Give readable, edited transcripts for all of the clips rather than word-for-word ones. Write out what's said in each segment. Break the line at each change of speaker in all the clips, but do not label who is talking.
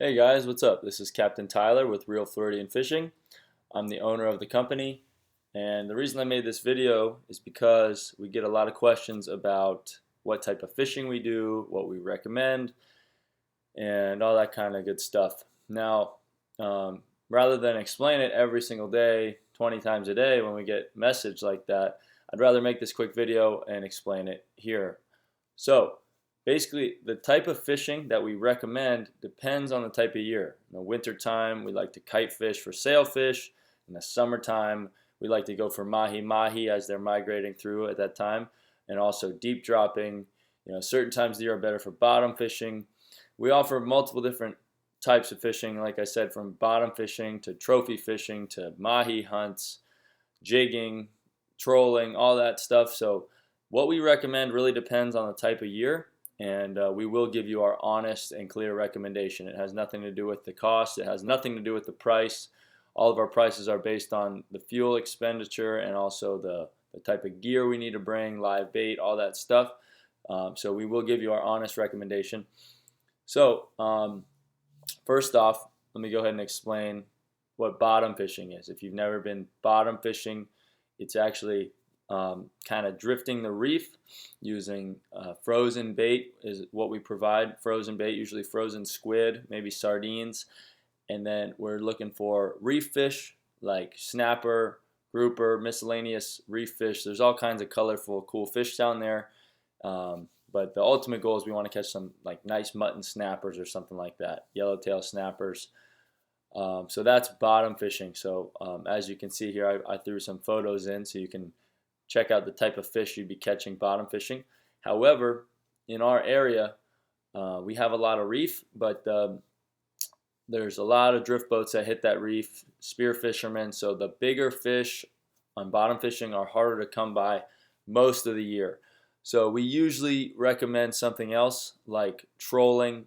Hey guys, what's up? This is Captain Tyler with Real Floridian Fishing. I'm the owner of the company, and the reason I made this video is because we get a lot of questions about what type of fishing we do, what we recommend, and all that kind of good stuff. Now, rather than explain it every single day, 20 times a day when we get message like that, I'd rather make this quick video and explain it here. So, basically, the type of fishing that we recommend depends on the type of year. In the winter time, we like to kite fish for sailfish. In the summertime, we like to go for mahi as they're migrating through at that time, and also deep dropping. Certain times of the year are better for bottom fishing. We offer multiple different types of fishing, like I said, from bottom fishing to trophy fishing to mahi hunts, jigging, trolling, all that stuff. So what we recommend really depends on the type of year, and we will give you our honest and clear recommendation. It has nothing to do with the cost. It has nothing to do with the price. All of our prices are based on the fuel expenditure and also the type of gear we need to bring, live bait, all that stuff. So we will give you our honest recommendation. So first off, let me go ahead and explain what bottom fishing is. If you've never been bottom fishing, it's actually kind of drifting the reef using frozen bait is what we provide. Frozen bait, usually frozen squid, maybe sardines. And then we're looking for reef fish like snapper, grouper, miscellaneous reef fish. There's all kinds of colorful, cool fish down there. But the ultimate goal is we want to catch some like nice mutton snappers or something like that, yellowtail snappers. So that's bottom fishing. So as you can see here, I threw some photos in so you can check out the type of fish you'd be catching bottom fishing. However, in our area, we have a lot of reef, but there's a lot of drift boats that hit that reef, spear fishermen. So the bigger fish on bottom fishing are harder to come by most of the year. So we usually recommend something else like trolling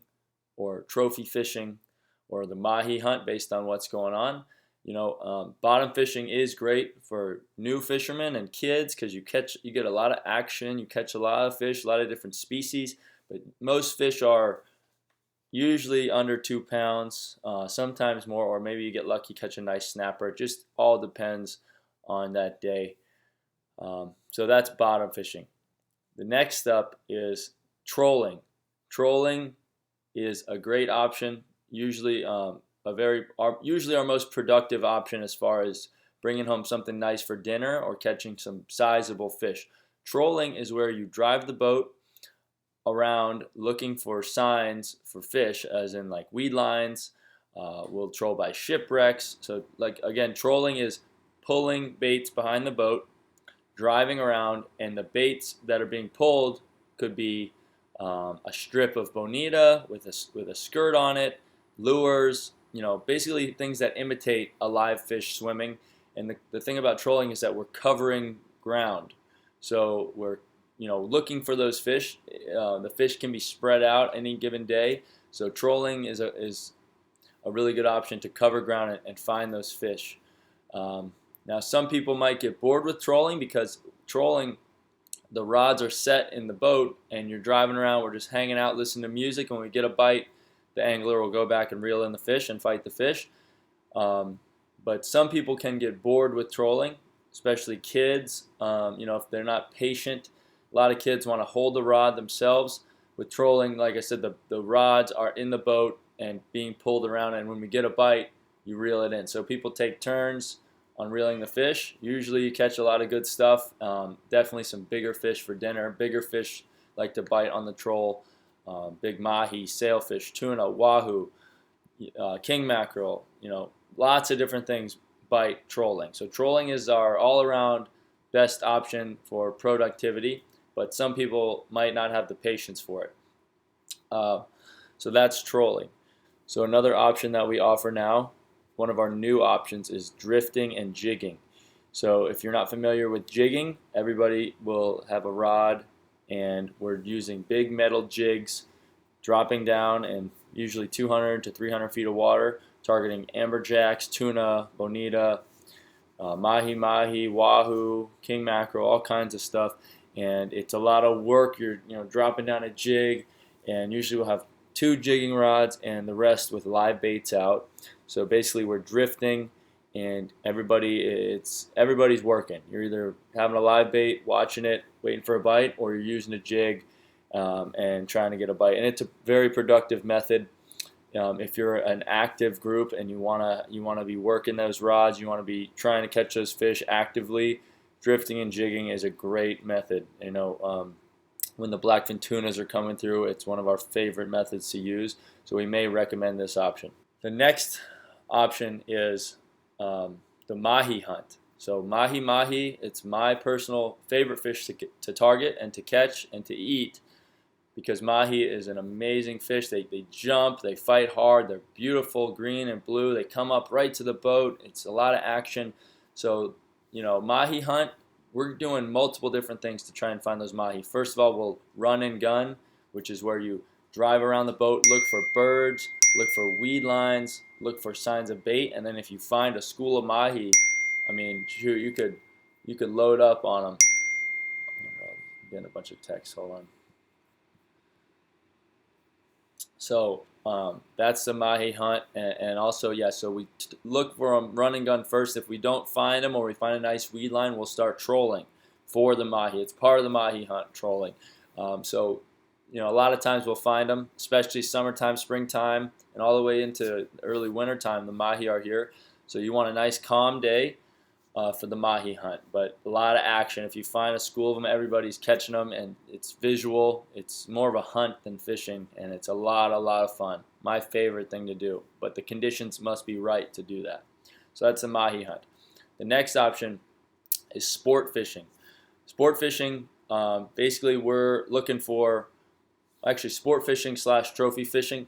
or trophy fishing or the Mahi Hunt based on what's going on. Bottom fishing is great for new fishermen and kids because you get a lot of action, you catch a lot of fish, a lot of different species, but most fish are usually under 2 pounds, sometimes more, or maybe you get lucky, catch a nice snapper. It just all depends on that day. So that's bottom fishing. The next up is trolling. Trolling is a great option, usually usually our most productive option as far as bringing home something nice for dinner or catching some sizable fish. Trolling is where you drive the boat around looking for signs for fish, as in like weed lines. We'll troll by shipwrecks. So like again, trolling is pulling baits behind the boat, driving around, and the baits that are being pulled could be a strip of bonita with a skirt on it, lures, basically things that imitate a live fish swimming. And the thing about trolling is that we're covering ground. So we're looking for those fish. The fish can be spread out any given day. So trolling is a really good option to cover ground and find those fish. Now some people might get bored with trolling because trolling, the rods are set in the boat and you're driving around, we're just hanging out, listening to music. When we get a bite, the angler will go back and reel in the fish and fight the fish. But some people can get bored with trolling, especially kids. If they're not patient, a lot of kids want to hold the rod themselves. With trolling, like I said, the rods are in the boat and being pulled around, and when we get a bite, you reel it in. So people take turns on reeling the fish. Usually you catch a lot of good stuff. Definitely some bigger fish for dinner. Bigger fish like to bite on the troll. Big mahi, sailfish, tuna, wahoo, king mackerel, lots of different things bite trolling. So trolling is our all-around best option for productivity, but some people might not have the patience for it. So that's trolling. So another option that we offer now, one of our new options, is drifting and jigging. So if you're not familiar with jigging, everybody will have a rod and we're using big metal jigs, dropping down in usually 200 to 300 feet of water, targeting amberjacks, tuna, bonita, mahi, wahoo, king mackerel, all kinds of stuff. And it's a lot of work. You're dropping down a jig, and usually we'll have 2 jigging rods and the rest with live baits out. So basically we're drifting and everybody's working. You're either having a live bait, watching it, waiting for a bite, or you're using a jig and trying to get a bite. And it's a very productive method. If you're an active group and you wanna be working those rods, you wanna be trying to catch those fish actively, drifting and jigging is a great method. When the blackfin tunas are coming through, it's one of our favorite methods to use. So we may recommend this option. The next option is the Mahi Hunt. So mahi, it's my personal favorite fish to target and to catch and to eat, because mahi is an amazing fish. They jump, they fight hard, they're beautiful, green and blue. They come up right to the boat. It's a lot of action. So, Mahi Hunt, we're doing multiple different things to try and find those mahi. First of all, we'll run and gun, which is where you drive around the boat, look for birds, look for weed lines, look for signs of bait, and then if you find a school of mahi, I mean, shoot, you could load up on them. I'm getting a bunch of text. Hold on. So that's the Mahi Hunt, and also, so we look for them, run and gun first. If we don't find them or we find a nice weed line, we'll start trolling for the mahi. It's part of the Mahi Hunt, trolling. So a lot of times we'll find them, especially summertime, springtime, and all the way into early winter time. The mahi are here, so you want a nice calm day for the Mahi Hunt, but a lot of action. If you find a school of them, everybody's catching them, and it's visual. It's more of a hunt than fishing, and it's a lot of fun. My favorite thing to do, but the conditions must be right to do that. So that's the Mahi Hunt. The next option is sport fishing. Sport fishing, basically we're looking for, sport fishing / trophy fishing.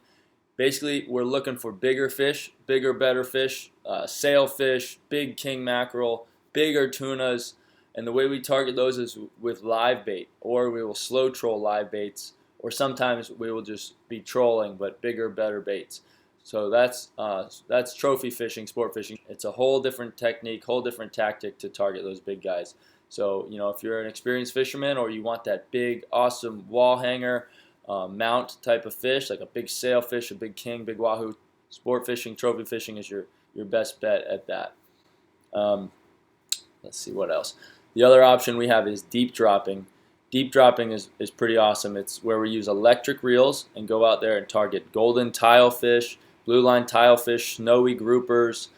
Basically, we're looking for bigger fish, bigger, better fish, sailfish, big king mackerel, bigger tunas, and the way we target those is with live bait, or we will slow troll live baits, or sometimes we will just be trolling, but bigger, better baits. So that's trophy fishing, sport fishing. It's a whole different technique, whole different tactic to target those big guys. So if you're an experienced fisherman, or you want that big, awesome wall hanger, mount type of fish, like a big sailfish, a big king, big wahoo, sport fishing, trophy fishing is your best bet at that. Let's see what else. The other option we have is deep dropping. Deep dropping is pretty awesome. It's where we use electric reels and go out there and target golden tilefish, blue line tilefish, snowy groupers.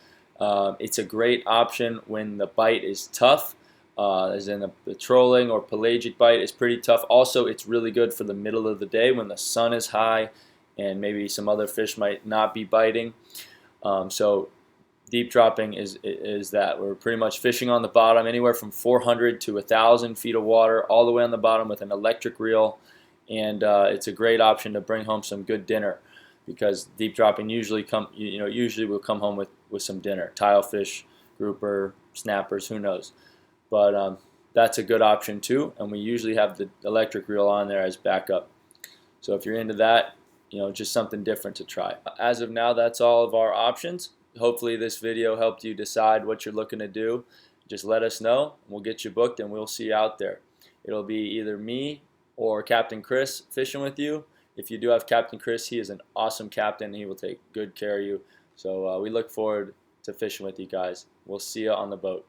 It's a great option when the bite is tough. As in the trolling or pelagic bite is pretty tough. Also, it's really good for the middle of the day when the sun is high and maybe some other fish might not be biting. So deep dropping is that. We're pretty much fishing on the bottom, anywhere from 400 to 1,000 feet of water, all the way on the bottom with an electric reel. And it's a great option to bring home some good dinner, because deep dropping usually will come home with some dinner. Tilefish, grouper, snappers, who knows. But that's a good option too, and we usually have the electric reel on there as backup. So if you're into that, just something different to try. As of now, that's all of our options. Hopefully this video helped you decide what you're looking to do. Just let us know, and we'll get you booked, and we'll see you out there. It'll be either me or Captain Chris fishing with you. If you do have Captain Chris, he is an awesome captain. He will take good care of you. So we look forward to fishing with you guys. We'll see you on the boat.